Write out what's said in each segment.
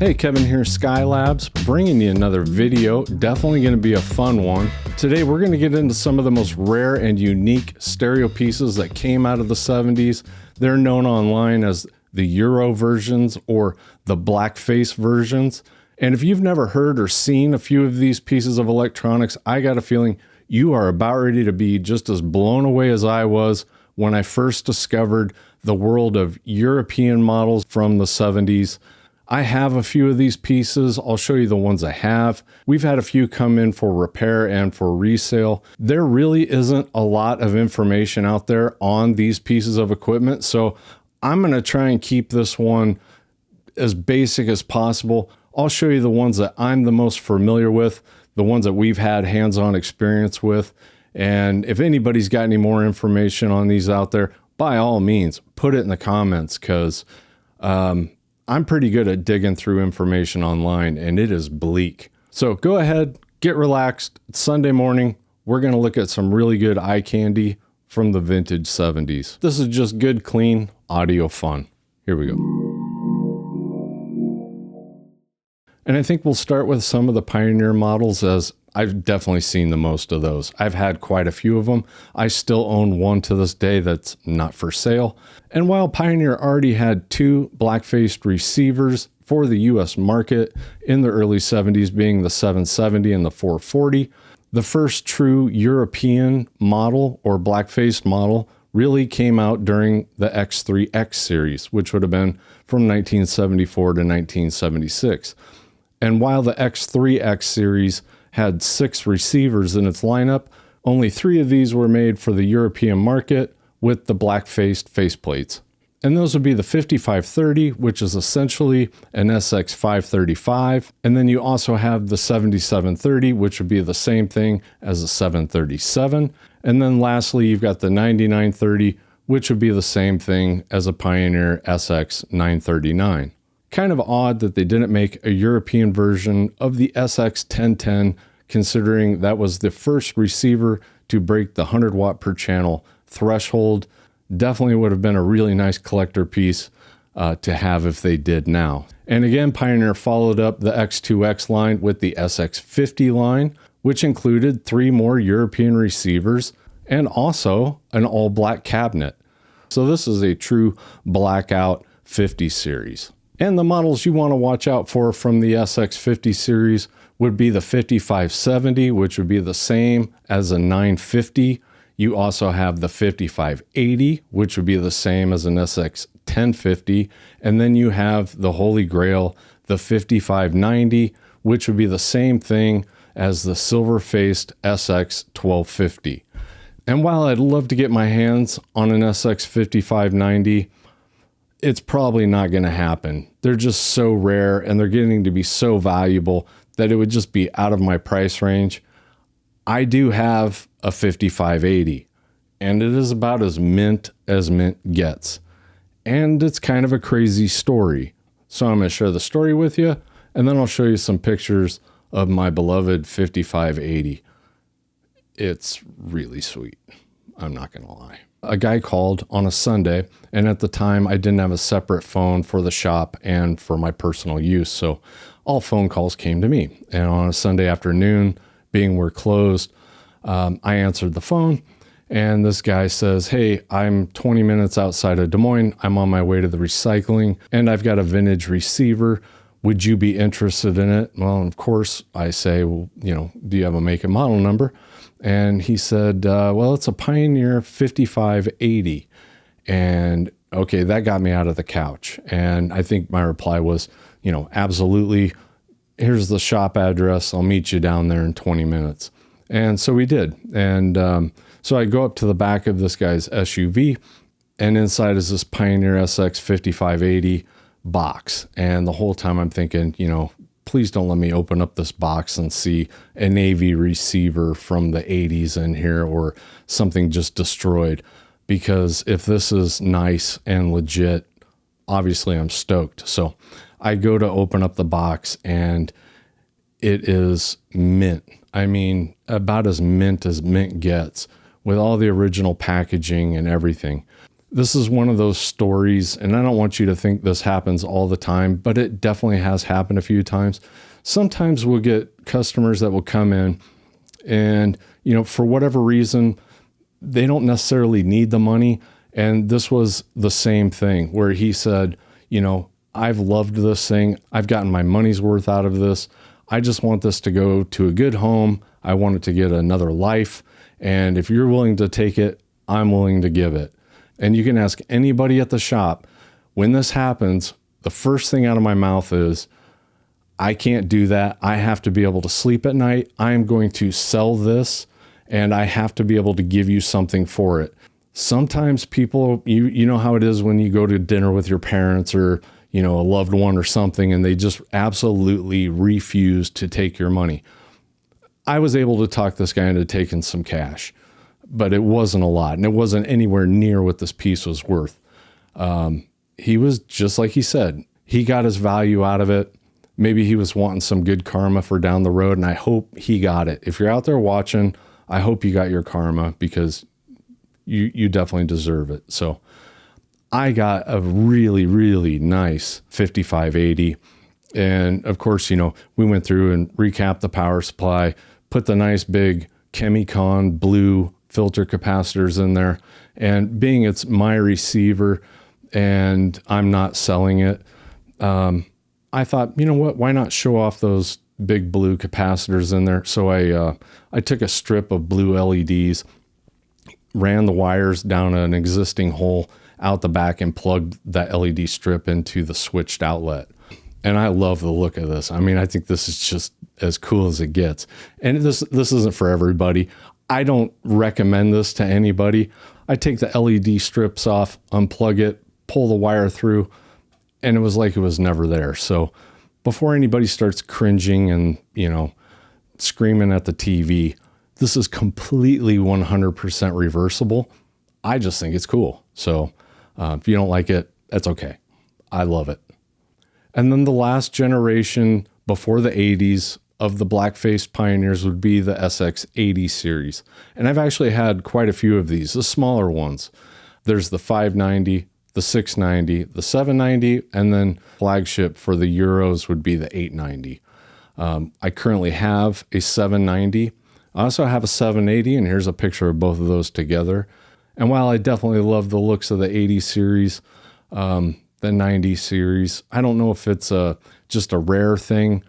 Hey, Kevin here, Skylabs, bringing you another video. Definitely going to be a fun one. Today we're going to get into some of the most rare and unique stereo pieces that came out of the 70s. They're known online as the Euro versions or the blackface versions. And if you've never heard or seen a few of these pieces of electronics, I got a feeling you are about ready to be just as blown away as I was when I first discovered the world of European models from the 70s. I have a few of these pieces. I'll show you the ones I have. We've had a few come in for repair and for resale. There really isn't a lot of information out there on these pieces of equipment, so I'm going to try and keep this one as basic as possible. I'll show you the ones that I'm the most familiar with, the ones that we've had hands-on experience with, and if anybody's got any more information on these out there, by all means, put it in the comments, because I'm pretty good at digging through information online, and it is bleak. So go ahead, get relaxed. It's Sunday morning. We're going to look at some really good eye candy from the vintage 70s. This is just good, clean audio fun. Here we go. And I think we'll start with some of the Pioneer models, as I've definitely seen the most of those. I've had quite a few of them. I still own one to this day that's not for sale. And while Pioneer already had two black-faced receivers for the US market in the early 70s, being the 770 and the 440, the first true European model or black-faced model really came out during the X3X series, which would have been from 1974 to 1976. And while the X3X series had 6 receivers in its lineup, only 3 of these were made for the European market with the black-faced faceplates. And those would be the 5530, which is essentially an SX535. And then you also have the 7730, which would be the same thing as a 737. And then lastly, you've got the 9930, which would be the same thing as a Pioneer SX939. Kind of odd that they didn't make a European version of the SX1010, considering that was the first receiver to break the 100 watt per channel threshold. Definitely would have been a really nice collector piece to have if they did now. And again, Pioneer followed up the X2X line with the SX50 line, which included 3 more European receivers and also an all black cabinet. So this is a true blackout 50 series. And the models you want to watch out for from the SX50 series would be the 5570, which would be the same as a 950. You also have the 5580, which would be the same as an SX1050. And then you have the Holy Grail, the 5590, which would be the same thing as the silver-faced SX1250. And while I'd love to get my hands on an SX5590, it's probably not going to happen. They're just so rare and they're getting to be so valuable that it would just be out of my price range. I do have a 5580, and it is about as mint gets. And it's kind of a crazy story. So I'm going to share the story with you, and then I'll show you some pictures of my beloved 5580. It's really sweet. I'm not going to lie. A guy called on a Sunday, and at the time I didn't have a separate phone for the shop and for my personal use, so all phone calls came to me. And on a Sunday afternoon, being we're closed, I answered the phone, and this guy says, "Hey, I'm 20 minutes outside of Des Moines. I'm on my way to the recycling, and I've got a vintage receiver. Would you be interested in it?" Well, of course, I say, "Well, do you have a make and model number?" And he said, well, it's a Pioneer 5580. And okay, that got me out of the couch. And I think my reply was, absolutely. Here's the shop address. I'll meet you down there in 20 minutes. And so we did. And so I go up to the back of this guy's SUV, and inside is this Pioneer SX 5580 box. And the whole time I'm thinking, please don't let me open up this box and see a Navy receiver from the 80s in here or something just destroyed. Because if this is nice and legit, obviously I'm stoked. So I go to open up the box, and it is mint. I mean, about as mint gets, with all the original packaging and everything. This is one of those stories, and I don't want you to think this happens all the time, but it definitely has happened a few times. Sometimes we'll get customers that will come in and, for whatever reason, they don't necessarily need the money. And this was the same thing where he said, I've loved this thing. I've gotten my money's worth out of this. I just want this to go to a good home. I want it to get another life. And if you're willing to take it, I'm willing to give it. And you can ask anybody at the shop, when this happens, the first thing out of my mouth is, I can't do that. I have to be able to sleep at night. I am going to sell this, and I have to be able to give you something for it. Sometimes people, you know how it is when you go to dinner with your parents or, a loved one or something, and they just absolutely refuse to take your money. I was able to talk this guy into taking some cash, but it wasn't a lot, and it wasn't anywhere near what this piece was worth. He was just like he said, he got his value out of it. Maybe he was wanting some good karma for down the road, and I hope he got it. If you're out there watching, I hope you got your karma, because you definitely deserve it. So I got a really, really nice 5580. And of course, we went through and recapped the power supply, put the nice big Chemicon blue filter capacitors in there. And being it's my receiver and I'm not selling it, I thought, what, why not show off those big blue capacitors in there? So I took a strip of blue LEDs, ran the wires down an existing hole out the back and plugged that LED strip into the switched outlet. And I love the look of this. I mean, I think this is just as cool as it gets. And this isn't for everybody. I don't recommend this to anybody. I take the LED strips off, unplug it, pull the wire through, and it was like it was never there. So before anybody starts cringing and, screaming at the TV, this is completely 100% reversible. I just think it's cool. So if you don't like it, that's okay. I love it. And then the last generation before the 80s of the black-faced Pioneers would be the SX80 series. And I've actually had quite a few of these, the smaller ones. There's the 590, the 690, the 790, and then flagship for the Euros would be the 890. I currently have a 790. I also have a 780, and here's a picture of both of those together. And while I definitely love the looks of the 80 series, the 90 series, I don't know if it's just a rare thing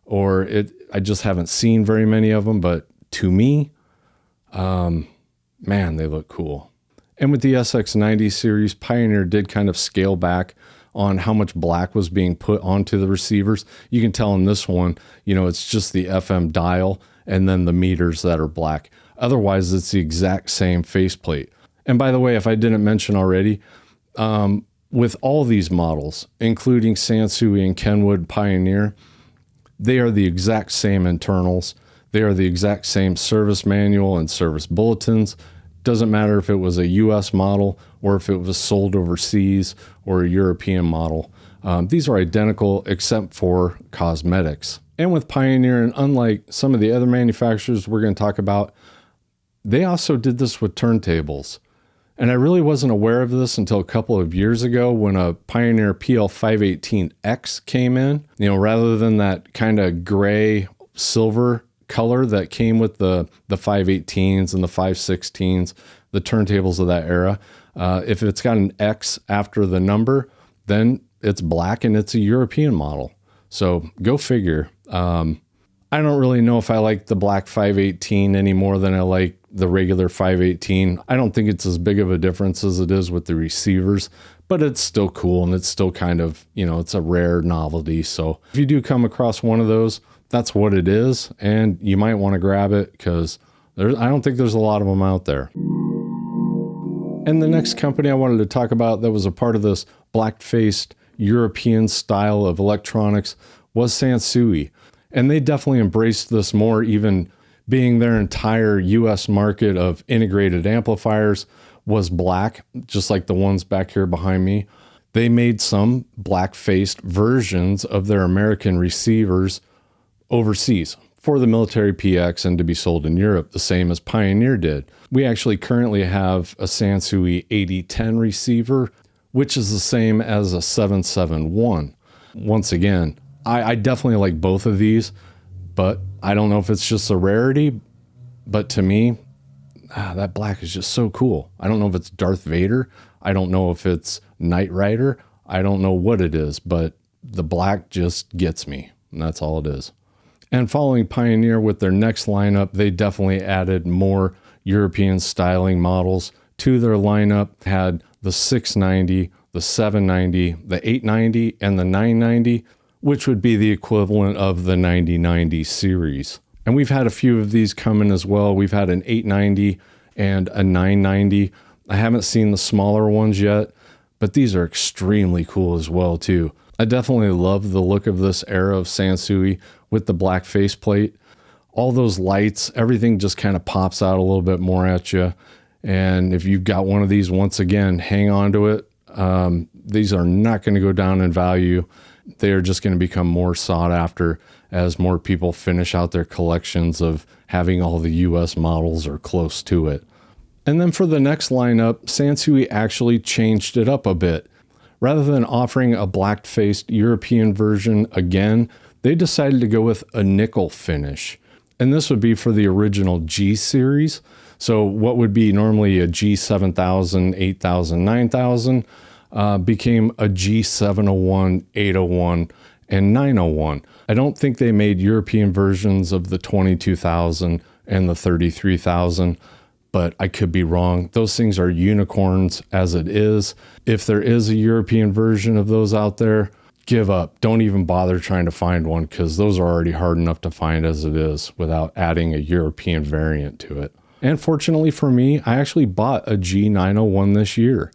or I just haven't seen very many of them, but to me, man, they look cool. And with the SX90 series, Pioneer did kind of scale back on how much black was being put onto the receivers. You can tell in this one, it's just the FM dial and then the meters that are black. Otherwise, it's the exact same faceplate. And by the way, if I didn't mention already, with all these models, including Sansui and Kenwood Pioneer, they are the exact same internals. They are the exact same service manual and service bulletins. Doesn't matter if it was a US model or if it was sold overseas or a European model. These are identical except for cosmetics. And with Pioneer, and unlike some of the other manufacturers we're going to talk about, they also did this with turntables. And I really wasn't aware of this until a couple of years ago when a Pioneer PL518X came in. Rather than that kind of gray silver color that came with the 518s and the 516s, the turntables of that era, if it's got an X after the number, then it's black and it's a European model. So go figure. I don't really know if I like the black 518 any more than I like the regular 518. I don't think it's as big of a difference as it is with the receivers, but it's still cool and it's still kind of, it's a rare novelty. So if you do come across one of those, that's what it is. And you might want to grab it because I don't think there's a lot of them out there. And the next company I wanted to talk about that was a part of this black-faced European style of electronics was Sansui. And they definitely embraced this more, even being their entire US market of integrated amplifiers was black, just like the ones back here behind me. They made some black-faced versions of their American receivers overseas for the military PX and to be sold in Europe, the same as Pioneer did. We actually currently have a Sansui 8010 receiver, which is the same as a 771. Once again, I definitely like both of these, but I don't know if it's just a rarity, but to me, that black is just so cool. I don't know if it's Darth Vader. I don't know if it's Knight Rider. I don't know what it is, but the black just gets me, and that's all it is. And following Pioneer with their next lineup, they definitely added more European styling models to their lineup. Had the 690, the 790, the 890, and the 990, which would be the equivalent of the 9090 series. And we've had a few of these come in as well. We've had an 890 and a 990. I haven't seen the smaller ones yet, but these are extremely cool as well too. I definitely love the look of this era of Sansui with the black faceplate. All those lights, everything just kind of pops out a little bit more at you. And if you've got one of these, once again, hang on to it. These are not going to go down in value. They are just going to become more sought after as more people finish out their collections of having all the US models or close to it. And then for the next lineup, Sansui actually changed it up a bit. Rather than offering a black-faced European version again, they decided to go with a nickel finish. And this would be for the original G series. So what would be normally a G7000, 8000, 9000 became a G701, 801, and 901. I don't think they made European versions of the 22,000 and the 33,000, but I could be wrong. Those things are unicorns as it is. If there is a European version of those out there, give up. Don't even bother trying to find one because those are already hard enough to find as it is without adding a European variant to it. And fortunately for me, I actually bought a G901 this year.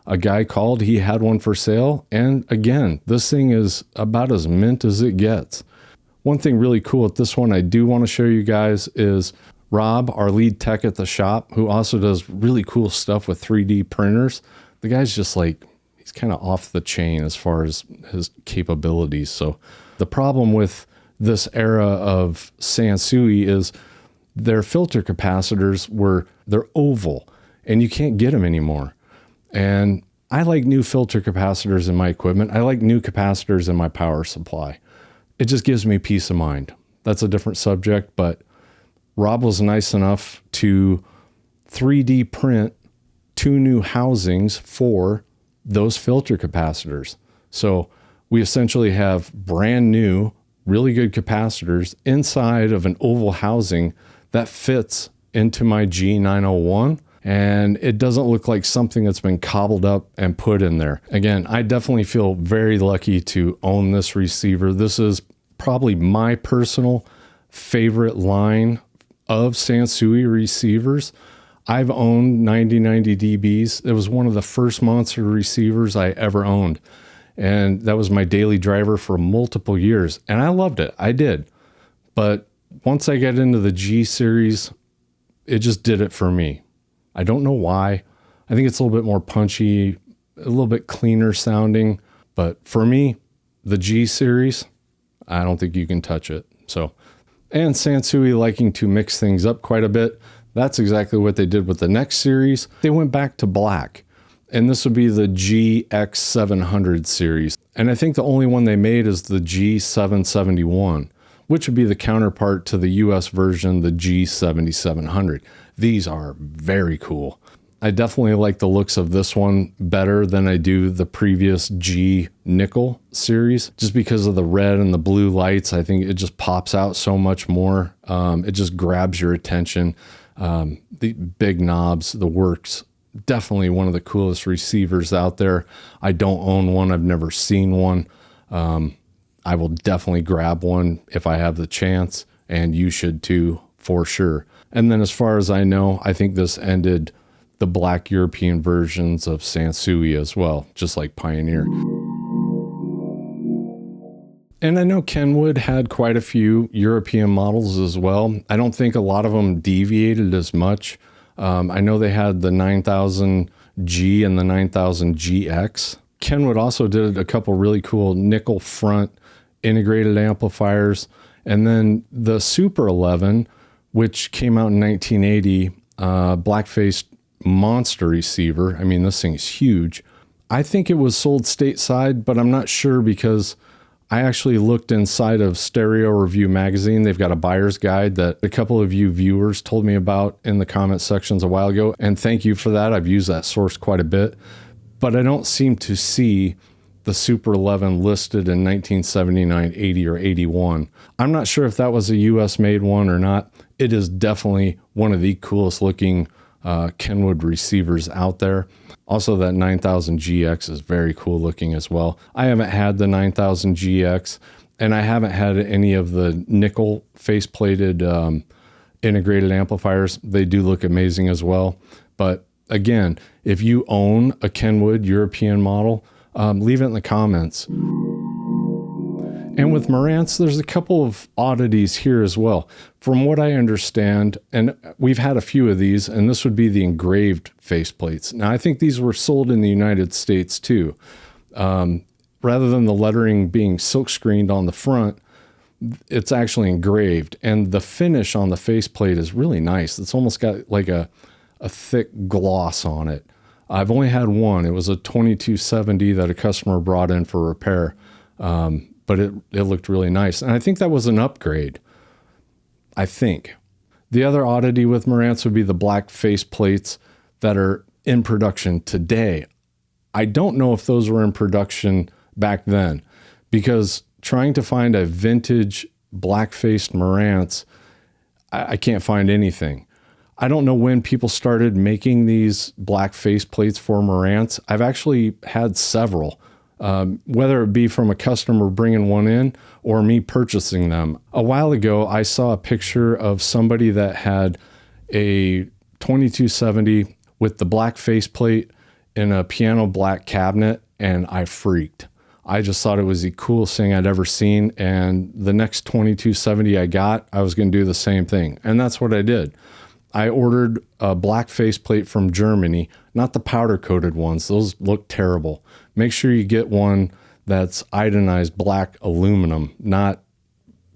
A guy called, he had one for sale, and again, this thing is about as mint as it gets. One thing really cool at this one I do want to show you guys is Rob, our lead tech at the shop, who also does really cool stuff with 3D printers. The guy's just like, he's kind of off the chain as far as his capabilities. So the problem with this era of Sansui is their filter capacitors they're oval and you can't get them anymore. And I like new filter capacitors in my equipment. I like new capacitors in my power supply. It just gives me peace of mind. That's a different subject, but Rob was nice enough to 3D print 2 new housings for those filter capacitors. So we essentially have brand new, really good capacitors inside of an oval housing that fits into my G901. And it doesn't look like something that's been cobbled up and put in there. Again, I definitely feel very lucky to own this receiver. This is probably my personal favorite line of Sansui receivers. I've owned 9090 DBs. It was one of the first monster receivers I ever owned. And that was my daily driver for multiple years. And I loved it. I did. But once I got into the G series, it just did it for me. I don't know why. I think it's a little bit more punchy, a little bit cleaner sounding. But for me, the G series, I don't think you can touch it. So, and Sansui liking to mix things up quite a bit. That's exactly what they did with the next series. They went back to black. And this would be the GX700 series. And I think the only one they made is the G771, which would be the counterpart to the US version, the G7700. These are very cool. I definitely like the looks of this one better than I do the previous G nickel series, just because of the red and the blue lights. I think it just pops out so much more. It just grabs your attention. The big knobs, the works, definitely one of the coolest receivers out there. I don't own one. I've never seen one. I will definitely grab one if I have the chance, and you should too, for sure. And then as far as I know, I think this ended the black European versions of Sansui as well, just like Pioneer. And I know Kenwood had quite a few European models as well. I don't think a lot of them deviated as much. I know they had the 9000G and the 9000GX. Kenwood also did a couple really cool nickel front integrated amplifiers. And then the Super 11, which came out in 1980, black-faced monster receiver. I mean, this thing's huge. I think it was sold stateside, but I'm not sure because I actually looked inside of Stereo Review magazine. They've got a buyer's guide that a couple of you viewers told me about in the comment sections a while ago. And thank you for that. I've used that source quite a bit, but I don't seem to see the Super 11 listed in 1979, 80, or 81. I'm not sure if that was a US made one or not. It is definitely one of the coolest looking Kenwood receivers out there. Also, that 9000 GX is very cool looking as well. I haven't had the 9000 GX, and I haven't had any of the nickel face-plated integrated amplifiers. They do look amazing as well. But again, if you own a Kenwood European model, leave it in the comments. And with Morance, there's a couple of oddities here as well. From what I understand, and we've had a few of these, and this would be the engraved faceplates. Now, I think these were sold in the United States too. Rather than the lettering being silk screened on the front, it's actually engraved. And the finish on the faceplate is really nice. It's almost got like a thick gloss on it. I've only had one. It was a 2270 that a customer brought in for repair. But it looked really nice. And I think that was an upgrade, I think. The other oddity with Morance would be the black face plates that are in production today. I don't know if those were in production back then, because trying to find a vintage black-faced Morance, I can't find anything. I don't know when people started making these black face plates for Morance. I've actually had several. Whether it be from a customer bringing one in or me purchasing them. A while ago, I saw a picture of somebody that had a 2270 with the black faceplate in a piano black cabinet, and I freaked. I just thought it was the coolest thing I'd ever seen, and the next 2270 I got, I was going to do the same thing, and that's what I did. I ordered a black faceplate from Germany, not the powder-coated ones. Those look terrible. Make sure you get one that's iodinized black aluminum, not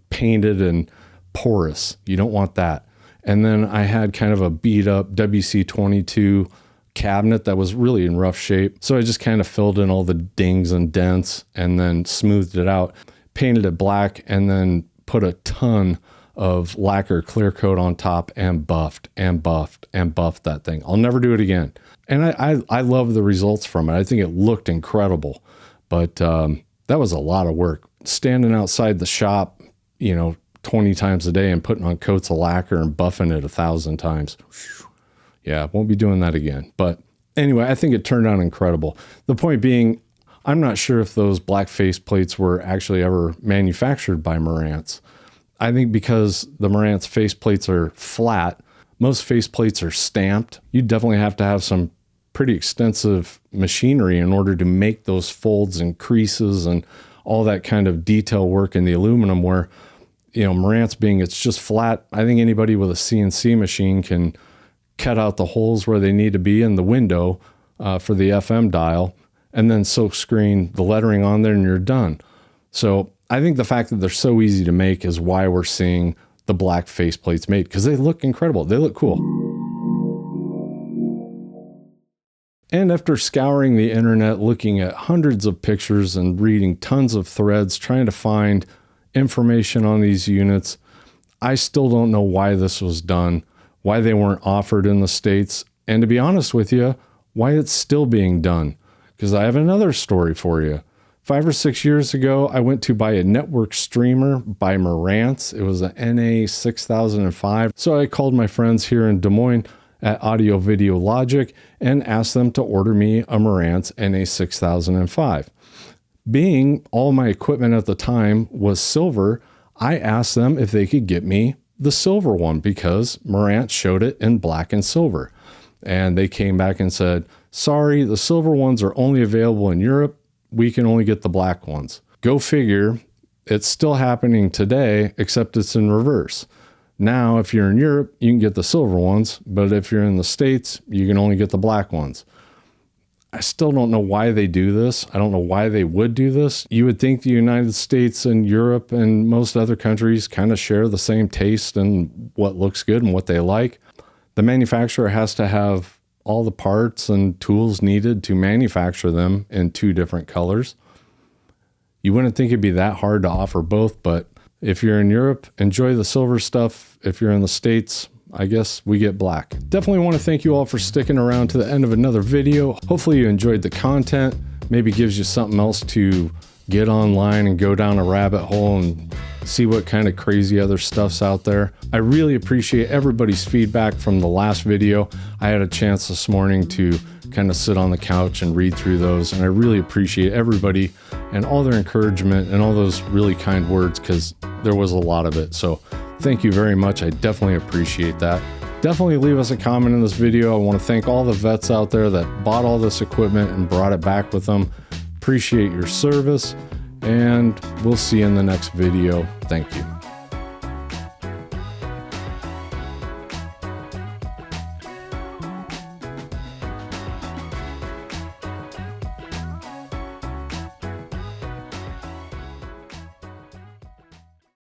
painted and porous. You don't want that. And then I had kind of a beat-up WC-22 cabinet that was really in rough shape. So I just kind of filled in all the dings and dents and then smoothed it out, painted it black, and then put a ton of lacquer clear coat on top and buffed and buffed and buffed that thing. I'll never do it again. And I love the results from it. I think it looked incredible, but that was a lot of work. Standing outside the shop, 20 times a day and putting on coats of lacquer and buffing it 1,000 times. Yeah, won't be doing that again. But anyway, I think it turned out incredible. The point being, I'm not sure if those black face plates were actually ever manufactured by Morance. I think because the Morance face plates are flat, most face plates are stamped. You definitely have to have some pretty extensive machinery in order to make those folds and creases and all that kind of detail work in the aluminum, where, Morance being it's just flat, I think anybody with a CNC machine can cut out the holes where they need to be in the window for the FM dial, and then silk screen the lettering on there and you're done. So I think the fact that they're so easy to make is why we're seeing the black face plates made, because they look incredible. They look cool. And after scouring the internet, looking at hundreds of pictures and reading tons of threads, trying to find information on these units, I still don't know why this was done, why they weren't offered in the States, and to be honest with you, why it's still being done. Because I have another story for you. 5 or 6 years ago, I went to buy a network streamer by Morance. It was a NA6005. So I called my friends here in Des Moines at Audio Video Logic and asked them to order me a Morance NA6005. Being all my equipment at the time was silver, I asked them if they could get me the silver one because Morance showed it in black and silver. And they came back and said, sorry, the silver ones are only available in Europe. We can only get the black ones. Go figure, it's still happening today, except it's in reverse. Now, if you're in Europe, you can get the silver ones, but if you're in the States, you can only get the black ones. I still don't know why they do this. I don't know why they would do this. You would think the United States and Europe and most other countries kind of share the same taste and what looks good and what they like. The manufacturer has to have all the parts and tools needed to manufacture them in 2 different colors. You wouldn't think it'd be that hard to offer both, but if you're in Europe, enjoy the silver stuff. If you're in the States, I guess we get black. Definitely want to thank you all for sticking around to the end of another video. Hopefully you enjoyed the content. Maybe gives you something else to get online and go down a rabbit hole and see what kind of crazy other stuff's out there. I really appreciate everybody's feedback from the last video. I had a chance this morning to kind of sit on the couch and read through those, and I really appreciate everybody and all their encouragement and all those really kind words, because there was a lot of it. So thank you very much. I definitely appreciate that. Definitely leave us a comment in this video. I want to thank all the vets out there that bought all this equipment and brought it back with them. Appreciate your service, and we'll see you in the next video. Thank you.